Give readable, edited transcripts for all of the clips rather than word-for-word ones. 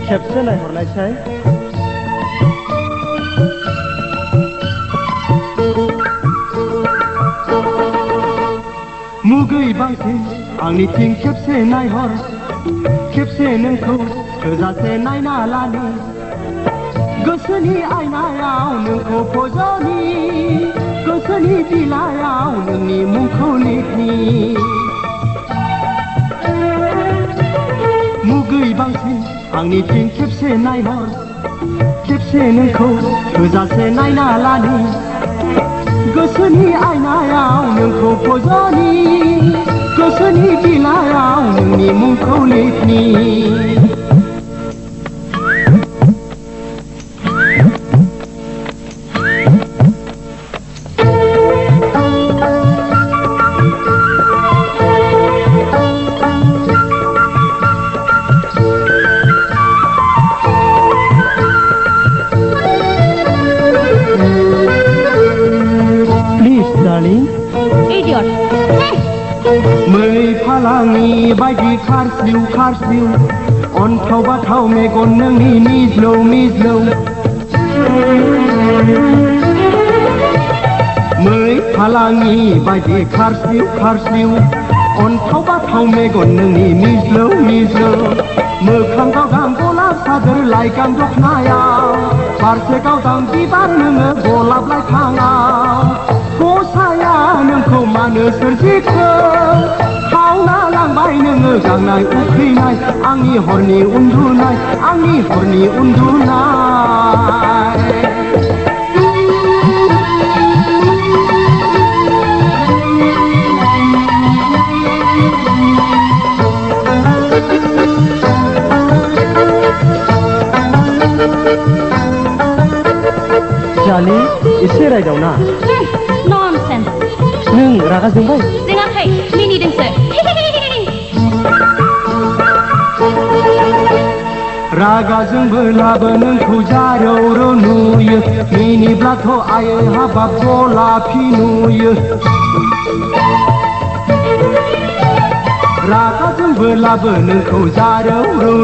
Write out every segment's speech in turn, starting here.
खेबसे नायहरनायसाय मुगै बांसिन आंनिथिं खेबसे नायहर खेबसे नोंखौ थोजासे नायना लानि गोसोनि आयनायाव नोंखौ फज'नि गोसोनि बिलाइयाव नोंनि मुंखौ लिरनि मुगै बांसिन आंनिथिं खेबसे नायहर खेबसे नोंखौ थोजासे नायना लानि गोसोनि आयनायाव नोंखौ फज'नि गोसोनि बिलाइयाव नोंनि मुंखौ लिरनि मै फालांनि बायदि खारस्लिउ खारस्लिउ अन्थाव बाथाव मेगन नोंनि मिज्लौ मिज्लौ मै फालांनि बायदि खारस्लिउ खारस्लिउ अन्थाव बाथाव मेगन नोंनि मिज्लौ मिज्लौ मोखां गावदां गलाब सादोर लाइगां दखनायाव फारसे गावदां बिबार नोङो गलाब लाइफाङाव गसाया नोंखौ मानो सोरजिखो खावना लांबाय नोङो गांनाय उखैनाय आंनि हरनि उन्दुनाय आंनि हरनि उन्दुनाय जालि एसे रायदावना ननसेन्स नों रागा जोंबाय जोङाखै मिनिदोंसो रागा जोंबोलाबो नोंखौ जारौ नुयो मिनिब्लाथ' आयै हाबाब गलाफि नुयो रागा जोंबोलाबो नोंखौ जारौ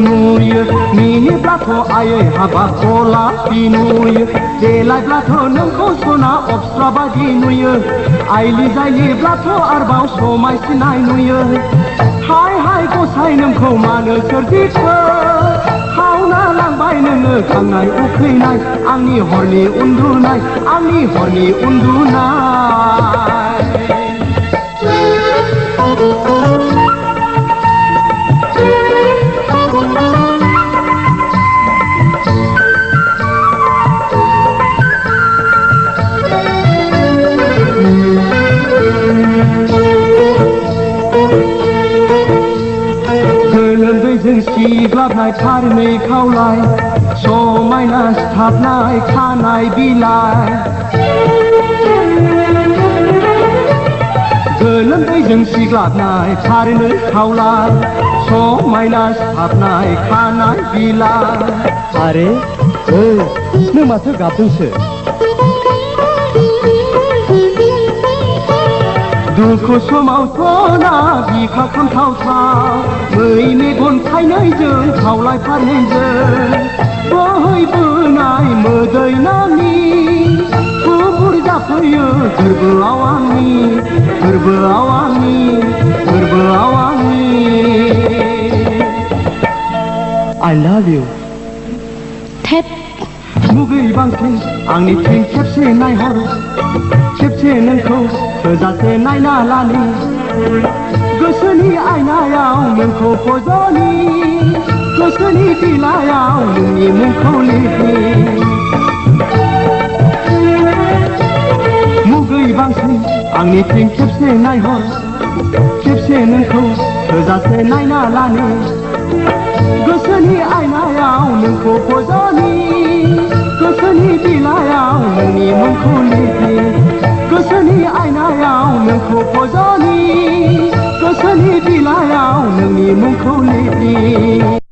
नुयो मिनिब्लाथ' आयै हाबाब गलाफि नुयो देलायब्लाथ' नोंखौ सना अप्सरा बादि नुयो आइलि जायोब्लाथ' आरोबाव समायसिनाय नुयो हाय हाय गसाय नोंखौ मानो सोरजिखो खावना लांबाय नोङो गांनाय उखैनाय आंनि हरनि उन्दुनाय आंनि हरनि उन्दुनाय गोलोमदैजों सिग्लाबनाय फारनै खावलाय समायना सिथाबनाय खानाय बिलाइ गोलोमदैजों सिग्लाबनाय फारनै खावलाय समायना सिथाबनाय खानाय बिलाइ आरे नों माथो गाबदोंसो दुखु समाव सना बिखा खामथावथाव मै मेगन थाइनैजों खावलाय फारनैजों बोहैबोनाय मोदै नामनि थुबुर जाफैयो गोरबोआव आंनि गोरबोआव आंनि गोरबोआव आंनि I love you थेप मुगै बांसिन आंनिथिं खेबसे नायहर खेबसे नोंखौ थोजासे नायना लानि गोसोनि आयनायाव नोंखौ फज'नि गोसोनि बिलाइयाव नोंनि मुंखौ लिरनि मुगै बांसिन आंनिथिं खेबसे नायहर खेबसे नोंखौ थोजासे नायना लानि गोसोनि आयनायाव नोंखौ फज'नि गोसोनि बिलाइयाव नोंनि मुंखौ लिरनि गोसोनि आयनायाव नोंखौ फज'नि गोसोनि बिलाइयाव नोंनि मुंखौ लिरनि